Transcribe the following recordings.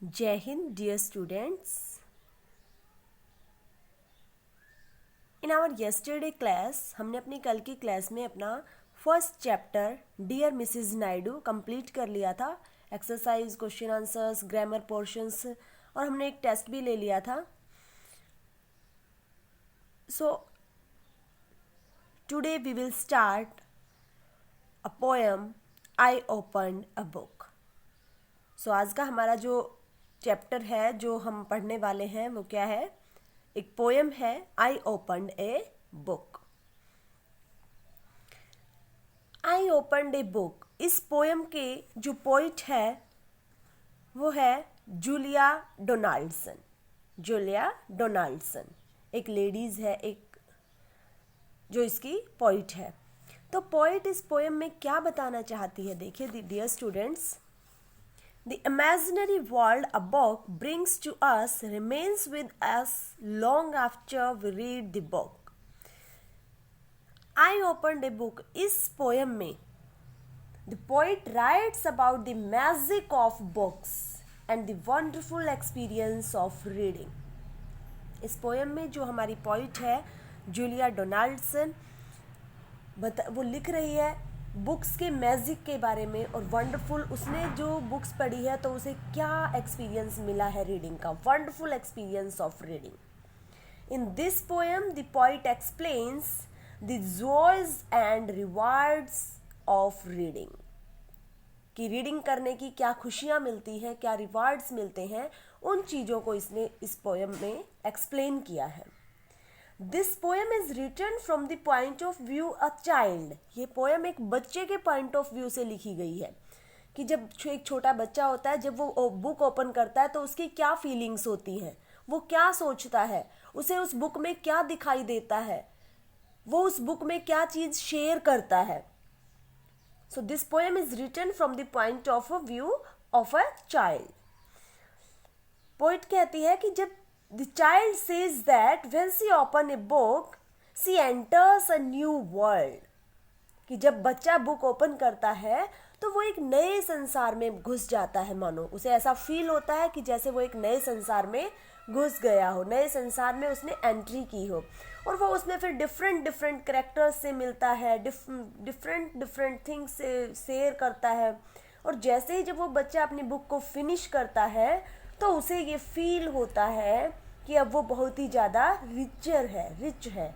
जय Hind dear students. In our yesterday class हमने अपनी कल की क्लास में अपना first chapter dear Mrs Naidu complete कर लिया था. Exercise, question answers, grammar portions और हमने एक टेस्ट भी ले लिया था. So today we will start a poem I opened a book. So आज का हमारा जो चैप्टर है जो हम पढ़ने वाले हैं वो क्या है? एक पोएम है I opened a book. I opened a book. इस पोएम के जो पोइट है वो है जूलिया डोनाल्डसन. जूलिया डोनाल्डसन एक लेडीज़ है, एक जो इसकी पोइट है. तो पोइट इस पोएम में क्या बताना चाहती है? देखिए dear students, the imaginary world a book brings to us remains with us long after we read the book. I opened a book. इस पोएम में the poet writes about the magic of books and the wonderful experience of reading. इस poem में जो हमारी poet है Julia Donaldson वो लिख रही है बुक्स के मैजिक के बारे में और वंडरफुल. उसने जो बुक्स पढ़ी है तो उसे क्या एक्सपीरियंस मिला है रीडिंग का, wonderful experience of reading. In this poem the poet explains the joys and rewards of reading. कि रीडिंग करने की क्या खुशियाँ मिलती हैं, क्या रिवार्ड्स मिलते हैं, उन चीज़ों को इसने इस पोएम में एक्सप्लेन किया है. This poem is written from the point of view a child. ये पोएम एक बच्चे के पॉइंट ऑफ व्यू से लिखी गई है कि जब एक छोटा बच्चा होता है, जब वो बुक ओपन करता है तो उसकी क्या फीलिंग्स होती हैं, वो क्या सोचता है, उसे उस बुक में क्या दिखाई देता है, वो उस बुक में क्या चीज़ शेयर करता है. So this poem is written from the point of view of a child. Poet कहती है कि जब the child says that when she open a book she enters a new world. कि जब बच्चा बुक ओपन करता है तो वो एक नए संसार में घुस जाता है. मानो उसे ऐसा फील होता है कि जैसे वो एक नए संसार में घुस गया हो, नए संसार में उसने एंट्री की हो. और वो उसमें फिर डिफरेंट डिफरेंट करेक्टर्स से मिलता है, डिफरेंट डिफरेंट थिंग्स से शेयर करता है. और जैसे ही जब वो बच्चा अपनी बुक को फिनिश करता है तो उसे ये फील होता है कि अब वो बहुत ही ज़्यादा रिच है.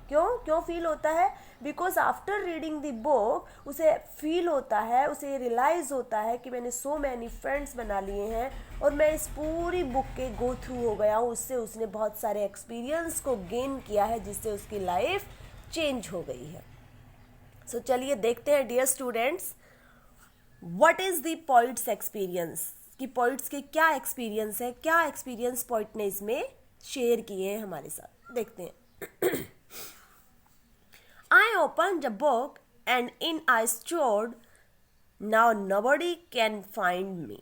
क्यों फील होता है? Because after reading the book उसे फील होता है, उसे रियलाइज़ होता है कि मैंने सो मैनी फ्रेंड्स बना लिए हैं और मैं इस पूरी बुक के गो थ्रू हो गया हूँ. उससे उसने बहुत सारे एक्सपीरियंस को गेन किया है जिससे उसकी लाइफ चेंज हो गई है. सो चलिए देखते हैं dear students, what is the poet's experience. कि पोइट्स के क्या एक्सपीरियंस है, क्या एक्सपीरियंस पोइट ने इसमें शेयर किए हैं हमारे साथ. देखते हैं. I opened a book and in I strode. Now nobody can find me.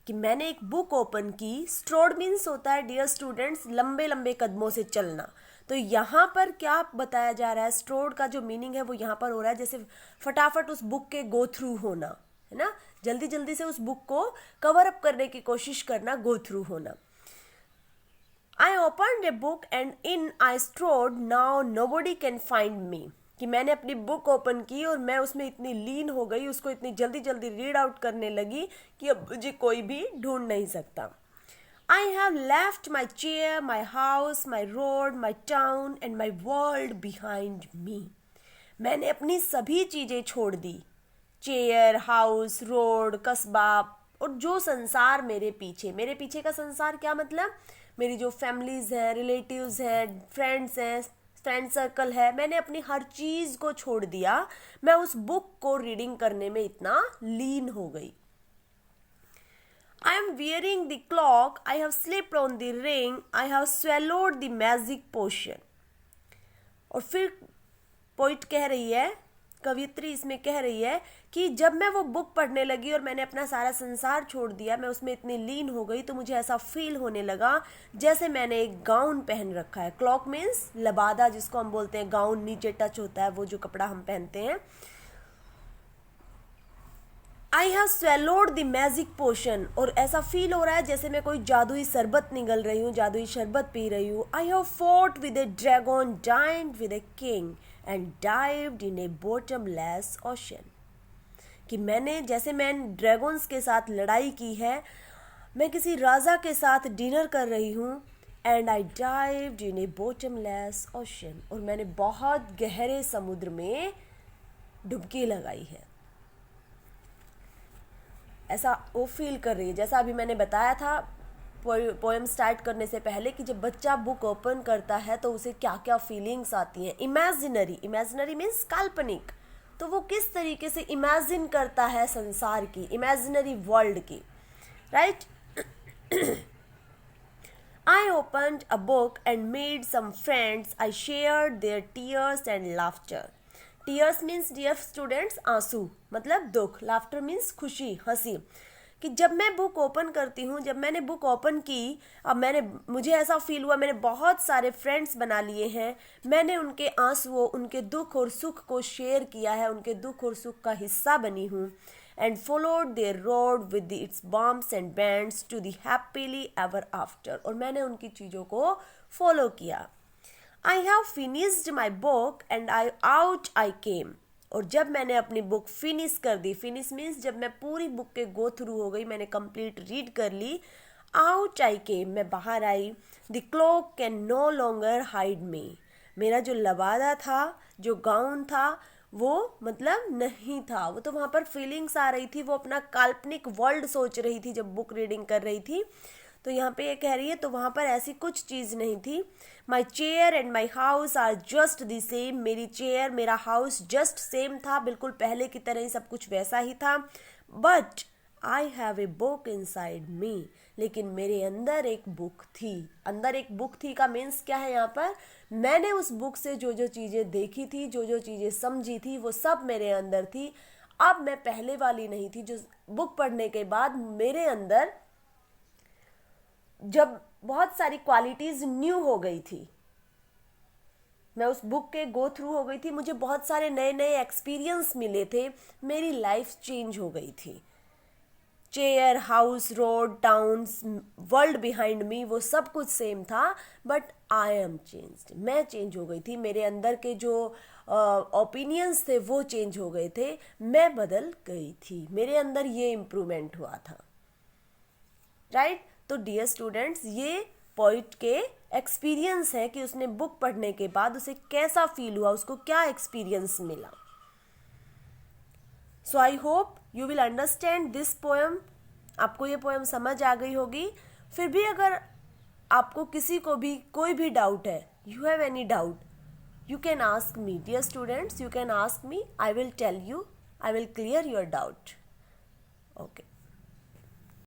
कि मैंने एक बुक ओपन की. स्ट्रोड मीन्स होता है डियर स्टूडेंट्स लंबे लंबे कदमों से चलना. तो यहाँ पर क्या बताया जा रहा है? स्ट्रोड का जो मीनिंग है वो यहाँ पर हो रहा है जैसे फटाफट उस बुक के गो थ्रू होना, है ना, जल्दी जल्दी से उस बुक को कवर अप करने की कोशिश करना, गो थ्रू होना. I opened a book and in I strode. Now nobody can find me. कि मैंने अपनी बुक ओपन की और मैं उसमें इतनी लीन हो गई, उसको इतनी जल्दी जल्दी रीड आउट करने लगी कि अब मुझे कोई भी ढूंढ नहीं सकता. I have left my chair, my house, my road, my town and my world behind me. मैंने अपनी सभी चीज़ें छोड़ दी. चेयर, हाउस, रोड, कस्बा और जो संसार मेरे पीछे का संसार क्या मतलब? मेरी जो फैमिलीज़ हैं, रिलेटिव्स हैं, फ्रेंड्स हैं, फ्रेंड सर्कल है, मैंने अपनी हर चीज़ को छोड़ दिया. मैं उस बुक को रीडिंग करने में इतना लीन हो गई. I am wearing the cloak, I have slipped on the ring, I have swallowed the magic potion. और फिर पोइट कह रही है, कवियत्री इसमें कह रही है कि जब मैं वो बुक पढ़ने लगी और मैंने अपना सारा संसार छोड़ दिया, मैं उसमें इतनी लीन हो गई तो मुझे ऐसा फील होने लगा जैसे मैंने एक गाउन पहन रखा है. क्लॉक मीन्स लबादा, जिसको हम बोलते हैं गाउन, नीचे टच होता है वो जो कपड़ा हम पहनते हैं. I have swallowed the magic potion, और ऐसा फील हो रहा है जैसे मैं कोई जादुई शरबत निगल रही हूँ, जादुई शरबत पी रही हूँ. I have fought with a dragon, dined with a king and dived in a bottomless ocean. कि मैंने ड्रैगन्स के साथ लड़ाई की है, मैं किसी राजा के साथ डिनर कर रही हूँ. And I dived in a bottomless ocean, और मैंने बहुत गहरे समुद्र में डुबकी लगाई है. ऐसा वो फील कर रही है जैसा अभी मैंने बताया था पोएम स्टार्ट करने से पहले कि जब बच्चा बुक ओपन करता है तो उसे क्या क्या फीलिंग्स आती हैं. इमेजिनरी मीन्स काल्पनिक. तो वो किस तरीके से इमेजिन करता है संसार की, इमेजिनरी वर्ल्ड की, right. I opened a book and made some friends. I shared their tears and laughter. Tears means, dear students, आंसू मतलब दुख. Laughter means खुशी, हंसी. कि जब मैं बुक ओपन करती हूँ, जब मैंने बुक ओपन की, अब मुझे ऐसा फील हुआ मैंने बहुत सारे फ्रेंड्स बना लिए हैं. मैंने उनके आंसुओं, उनके दुख और सुख को शेयर किया है, उनके दुख और सुख का हिस्सा बनी हूँ. And followed their road with its bumps and bends to the happily ever after. और मैंने उनकी चीज़ों को फॉलो किया. I have finished my book and out I came. और जब मैंने अपनी बुक फिनिश कर दी, फिनिश मीन्स जब मैं पूरी बुक के गो थ्रू हो गई, मैंने कंप्लीट रीड कर ली. Out I came, मैं बाहर आई. The cloak can no longer hide me. मेरा जो लबादा था, जो गाउन था, वो मतलब नहीं था. वो तो वहाँ पर फीलिंग्स आ रही थी, वो अपना काल्पनिक वर्ल्ड सोच रही थी जब बुक रीडिंग कर रही थी. तो यहाँ पे ये कह रही है, तो वहाँ पर ऐसी कुछ चीज़ नहीं थी. My chair and my house are just the same. मेरी चेयर, मेरा हाउस जस्ट सेम था, बिल्कुल पहले की तरह ही सब कुछ वैसा ही था. But I have a book inside me. लेकिन मेरे अंदर एक बुक थी. अंदर एक बुक थी का मीन्स क्या है यहाँ पर, मैंने उस बुक से जो जो चीज़ें देखी थी, जो जो चीज़ें समझी थी, वो सब मेरे अंदर थी. अब मैं पहले वाली नहीं थी जो बुक पढ़ने के बाद मेरे अंदर जब बहुत सारी क्वालिटीज़ न्यू हो गई थी. मैं उस बुक के गो थ्रू हो गई थी, मुझे बहुत सारे नए नए एक्सपीरियंस मिले थे, मेरी लाइफ चेंज हो गई थी. Chair, house, road, towns, world behind me, वो सब कुछ सेम था. But I am changed. मैं चेंज हो गई थी. मेरे अंदर के जो ओपिनियंस थे वो चेंज हो गए थे. मैं बदल गई थी. मेरे अंदर ये इम्प्रूवमेंट हुआ था, राइट. तो डियर स्टूडेंट्स, ये पोइट के एक्सपीरियंस है कि उसने बुक पढ़ने के बाद उसे कैसा फील हुआ, उसको क्या एक्सपीरियंस मिला. So I hope you will understand this poem. आपको ये पोएम समझ आ गई होगी. फिर भी अगर आपको किसी को भी कोई भी डाउट है, you have any doubt, you can ask me. Dear students, you can ask me. I will tell you. I will clear your doubt. Okay.